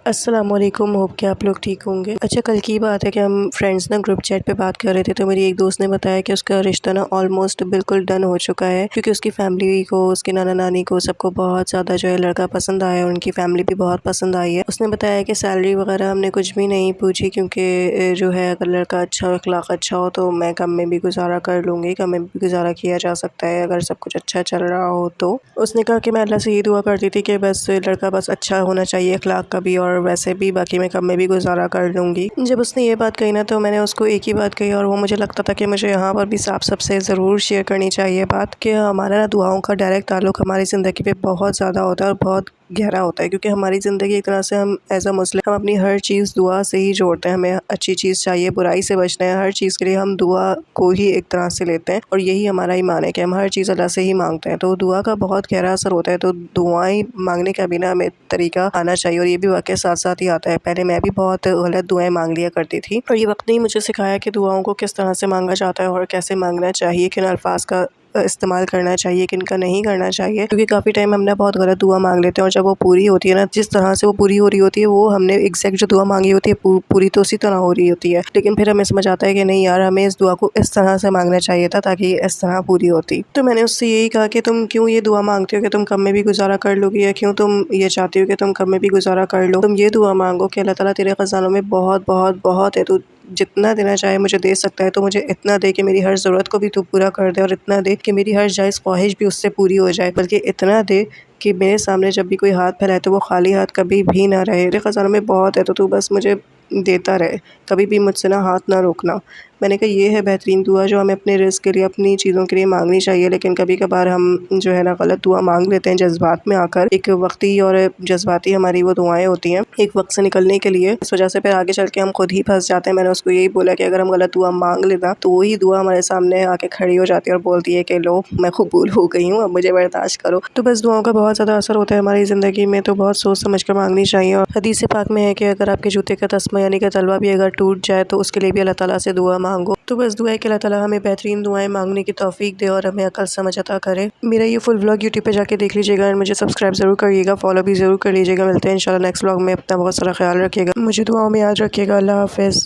السلام علیکم، ہوپ کہ آپ لوگ ٹھیک ہوں گے۔ اچھا، کل کی بات ہے کہ ہم فرینڈس نا گروپ چیٹ پہ بات کر رہے تھے، تو میری ایک دوست نے بتایا کہ اس کا رشتہ نا آلموسٹ بالکل ڈن ہو چکا ہے، کیونکہ اس کی فیملی کو، اس کے نانا نانی کو، سب کو بہت زیادہ جو ہے لڑکا پسند آیا، اور ان کی فیملی بھی بہت پسند آئی ہے۔ اس نے بتایا کہ سیلری وغیرہ ہم نے کچھ بھی نہیں پوچھی، کیونکہ جو ہے اگر لڑکا اچھا، اخلاق اچھا ہو تو میں کم میں بھی گزارا کر لوں گی، کم میں بھی گزارا کیا جا سکتا ہے اگر سب کچھ اچھا چل رہا ہو تو۔ اس نے کہا کہ میں اللہ سے یہ دعا کرتی تھی کہ بس لڑکا بس اچھا ہونا چاہیے، اخلاق کا بھی اور ویسے بھی، باقی میں کم میں بھی گزارا کر لوں گی۔ جب اس نے یہ بات کہی نا، تو میں نے اس کو ایک ہی بات کہی، اور وہ مجھے لگتا تھا کہ مجھے یہاں پر بھی صاحب سب سے ضرور شیئر کرنی چاہیے بات، کہ ہمارا دعاؤں کا ڈائریکٹ تعلق ہماری زندگی پہ بہت زیادہ ہوتا ہے اور بہت گہرا ہوتا ہے، کیونکہ ہماری زندگی ایک طرح سے ہم ایز اے مسلم ہم اپنی ہر چیز دعا سے ہی جوڑتے ہیں۔ ہمیں اچھی چیز چاہیے، برائی سے بچنا ہے، ہر چیز کے لیے ہم دعا کو ہی ایک طرح سے لیتے ہیں، اور یہی ہمارا ایمان ہے کہ ہم ہر چیز اللہ سے ہی مانگتے ہیں، تو دعا کا بہت گہرا اثر ہوتا ہے۔ تو دعائیں مانگنے کا بھی نا ہمیں طریقہ آنا چاہیے، اور یہ بھی واقعہ ساتھ ساتھ ہی آتا ہے۔ پہلے میں بھی بہت غلط دعائیں مانگ لیا کرتی تھی، اور یہ وقت نے مجھے سکھایا کہ دعاؤں کو کس طرح سے مانگا جاتا ہے اور کیسے مانگنا چاہیے، کن الفاظ کا استعمال کرنا چاہیے، کن کا نہیں کرنا چاہیے، کیونکہ کافی ٹائم ہم نے بہت غلط دعا مانگ لیتے ہیں، اور جب وہ پوری ہوتی ہے نا، جس طرح سے وہ پوری ہو رہی ہوتی ہے، وہ ہم نے ایگزیکٹ جو دعا مانگی ہوتی ہے پوری تو اسی طرح ہو رہی ہوتی ہے، لیکن پھر ہمیں سمجھ آتا ہے کہ نہیں یار، ہمیں اس دعا کو اس طرح سے مانگنا چاہیے تھا تاکہ یہ اس طرح پوری ہوتی۔ تو میں نے اس سے یہی کہا کہ تم کیوں یہ دعا مانگتے ہو کہ تم کم میں بھی گزارا کر لو گی، یا کیوں تم یہ چاہتی ہو کہ تم کم میں بھی گزارا کر لو؟ تم یہ دعا مانگو کہ اللہ تعالیٰ تیرے خزانوں میں بہت بہت بہت ہے، تو جتنا دینا چاہے مجھے دے سکتا ہے، تو مجھے اتنا دے کہ میری ہر ضرورت کو بھی تو پورا کر دے، اور اتنا دے کہ میری ہر جائز خواہش بھی اس سے پوری ہو جائے، بلکہ اتنا دے کہ میرے سامنے جب بھی کوئی ہاتھ پھیلائے تو وہ خالی ہاتھ کبھی بھی نہ رہے۔ میرے خزانوں میں بہت ہے، تو بس مجھے دیتا رہے، کبھی بھی مجھ سے نہ ہاتھ نہ روکنا۔ میں نے کہا یہ ہے بہترین دعا جو ہمیں اپنے رزق کے لیے، اپنی چیزوں کے لیے مانگنی چاہیے، لیکن کبھی کبھار ہم جو ہے نا غلط دعا مانگ لیتے ہیں جذبات میں آ کر، ایک وقتی اور جذباتی ہماری وہ دعائیں ہوتی ہیں ایک وقت سے نکلنے کے لیے، اس وجہ سے پھر آگے چل کے ہم خود ہی پھنس جاتے ہیں۔ میں نے اس کو یہی بولا کہ اگر ہم غلط دعا مانگ لینا تو وہی دعا ہمارے سامنے آ کے کھڑی ہو جاتی ہے اور بولتی ہے کہ لو میں قبول ہو گئی ہوں، اب مجھے برداشت کرو۔ تو بس دعاؤں کا بہت زیادہ اثر ہوتا ہے ہماری زندگی میں، تو بہت سوچ سمجھ کر مانگنی چاہیے، اور حدیث پاک میں ہے کہ اگر آپ کے جوتے کا تسمہ یعنی کہ تلوا بھی اگر ٹوٹ جائے تو اس کے لیے بھی اللہ تعالیٰ سے دعا مانگو۔ تو بس دعا ہے کہ اللہ تعالیٰ ہمیں بہترین دعائیں مانگنے کی توفیق دے اور ہمیں عقل سمجھ عطا کرے۔ میرا یہ فل ولاگ یوٹیوب پہ جا کے دیکھ لیجیے گا، اور مجھے سبسکرائب ضرور کریے گا، فالو بھی ضرور کر لیجیے گا۔ ملتے ہیں انشاءاللہ نیکسٹ ولاگ میں، اپنا بہت سارا خیال رکھیے گا، مجھے دعاؤں میں یاد رکھیے گا۔ اللہ حافظ۔